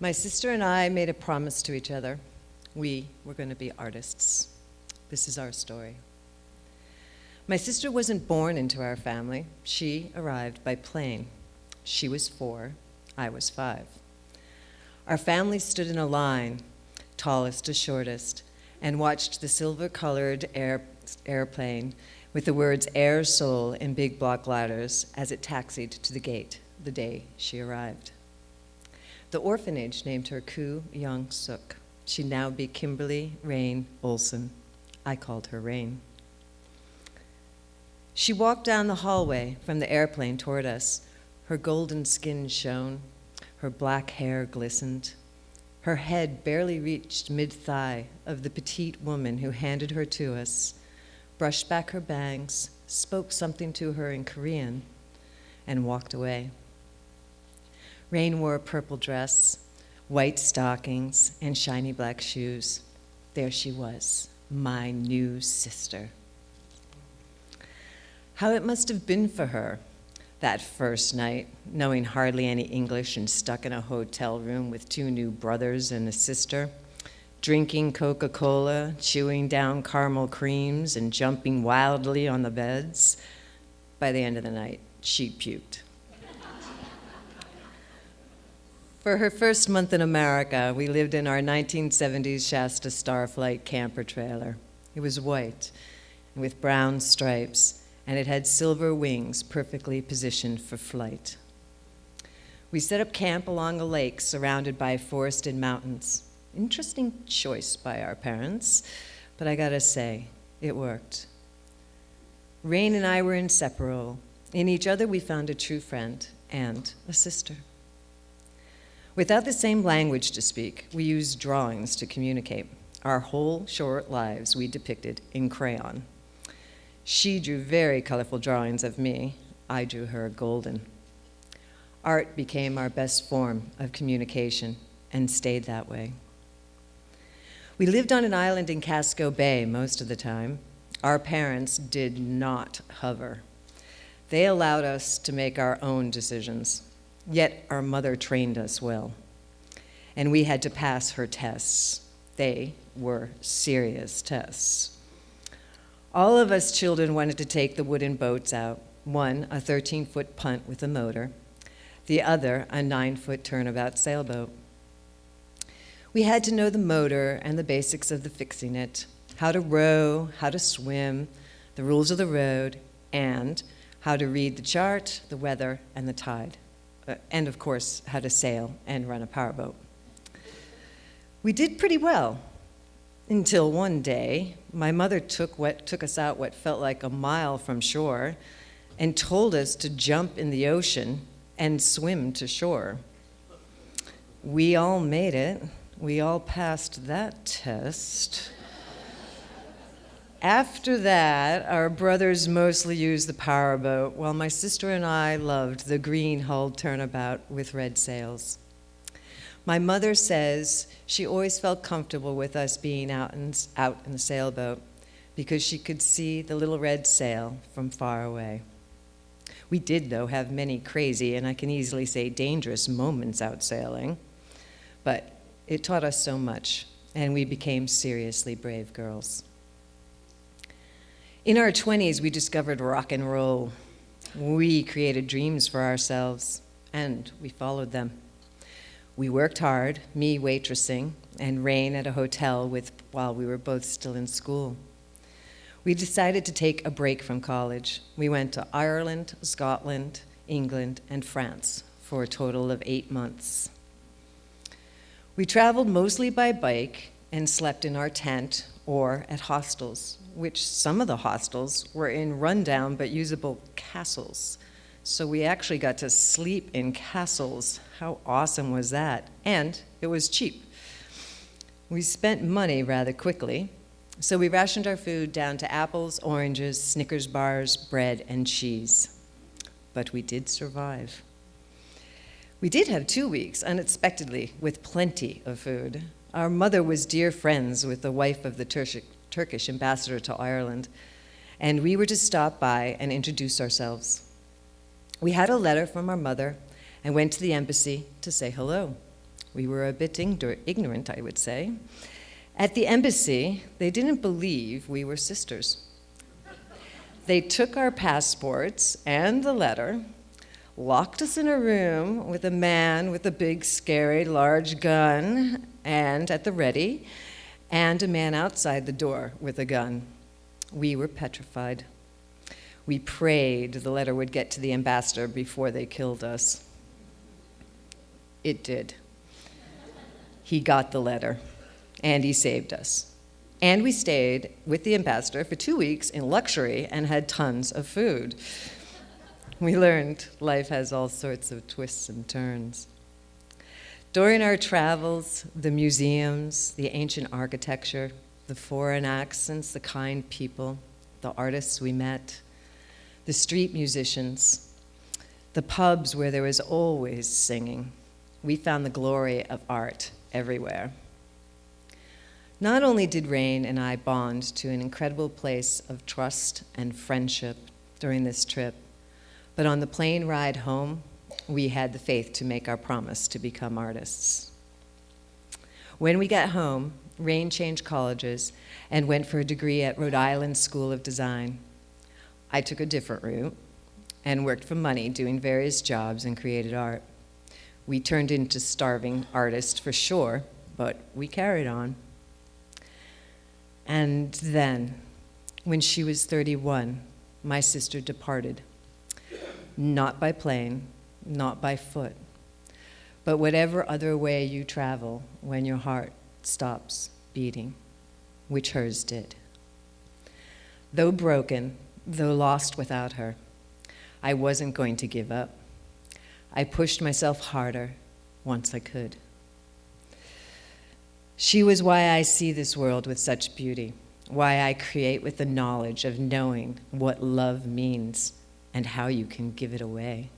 My sister and I made a promise to each other. We were going to be artists. This is our story. My sister wasn't born into our family. She arrived by plane. She was 4, I was 5. Our family stood in a line, tallest to shortest, and watched the silver-colored airplane with the words Air Soul in big block letters as it taxied to the gate the day she arrived. The orphanage named her Koo Young Suk. She'd now be Kimberly Rain Olson. I called her Rain. She walked down the hallway from the airplane toward us. Her golden skin shone. Her black hair glistened. Her head barely reached mid-thigh of the petite woman who handed her to us, brushed back her bangs, spoke something to her in Korean, and walked away. Rain wore a purple dress, white stockings, and shiny black shoes. There she was, my new sister. How it must have been for her that first night, knowing hardly any English and stuck in a hotel room with 2 new brothers and a sister, drinking Coca-Cola, chewing down caramel creams, and jumping wildly on the beds. By the end of the night, she puked. For her first month in America, we lived in our 1970s Shasta Starflight camper trailer. It was white with brown stripes, and it had silver wings perfectly positioned for flight. We set up camp along a lake surrounded by forested mountains. Interesting choice by our parents, but I gotta say, it worked. Rain and I were inseparable. In each other, we found a true friend and a sister. Without the same language to speak, we used drawings to communicate. Our whole short lives we depicted in crayon. She drew very colorful drawings of me. I drew her golden. Art became our best form of communication and stayed that way. We lived on an island in Casco Bay most of the time. Our parents did not hover. They allowed us to make our own decisions. Yet our mother trained us well, and we had to pass her tests. They were serious tests. All of us children wanted to take the wooden boats out, one a 13-foot punt with a motor, the other a 9-foot turnabout sailboat. We had to know the motor and the basics of the fixing it, how to row, how to swim, the rules of the road, and how to read the chart, the weather, and the tide. And of course, how to sail and run a powerboat. We did pretty well until one day, my mother took us out what felt like a mile from shore and told us to jump in the ocean and swim to shore. We all made it. We all passed that test. After that, our brothers mostly used the powerboat, while my sister and I loved the green-hulled turnabout with red sails. My mother says she always felt comfortable with us being out in the sailboat because she could see the little red sail from far away. We did, though, have many crazy, and I can easily say dangerous moments out sailing, but it taught us so much, and we became seriously brave girls. In our 20s, we discovered rock and roll. We created dreams for ourselves, and we followed them. We worked hard, me waitressing, and Rain at a hotel while we were both still in school. We decided to take a break from college. We went to Ireland, Scotland, England, and France for a total of 8 months. We traveled mostly by bike and slept in our tent or at hostels, which some of the hostels were in rundown but usable castles. So we actually got to sleep in castles. How awesome was that? And it was cheap. We spent money rather quickly, so we rationed our food down to apples, oranges, Snickers bars, bread, and cheese. But we did survive. We did have 2 weeks, unexpectedly, with plenty of food. Our mother was dear friends with the wife of the Turkish ambassador to Ireland, and we were to stop by and introduce ourselves. We had a letter from our mother and went to the embassy to say hello. We were a bit ignorant, I would say. At the embassy, they didn't believe we were sisters. They took our passports and the letter, locked us in a room with a man with a big, scary, large gun and at the ready, and a man outside the door with a gun. We were petrified. We prayed the letter would get to the ambassador before they killed us. It did. He got the letter, and he saved us. And we stayed with the ambassador for 2 weeks in luxury and had tons of food. We learned life has all sorts of twists and turns. During our travels, the museums, the ancient architecture, the foreign accents, the kind people, the artists we met, the street musicians, the pubs where there was always singing, we found the glory of art everywhere. Not only did Rain and I bond to an incredible place of trust and friendship during this trip, but on the plane ride home, we had the faith to make our promise to become artists. When we got home, Rain changed colleges and went for a degree at Rhode Island School of Design. I took a different route and worked for money doing various jobs and created art. We turned into starving artists for sure, but we carried on. And then, when she was 31, my sister departed. Not by plane, not by foot, but whatever other way you travel when your heart stops beating, which hers did. Though broken, though lost without her, I wasn't going to give up. I pushed myself harder once I could. She was why I see this world with such beauty, why I create with the knowledge of knowing what love means and how you can give it away,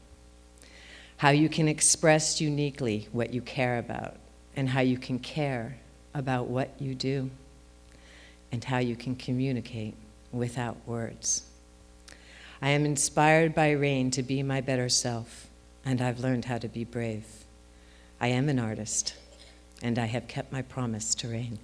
how you can express uniquely what you care about, and how you can care about what you do, and how you can communicate without words. I am inspired by Rain to be my better self, and I've learned how to be brave. I am an artist, and I have kept my promise to Rain.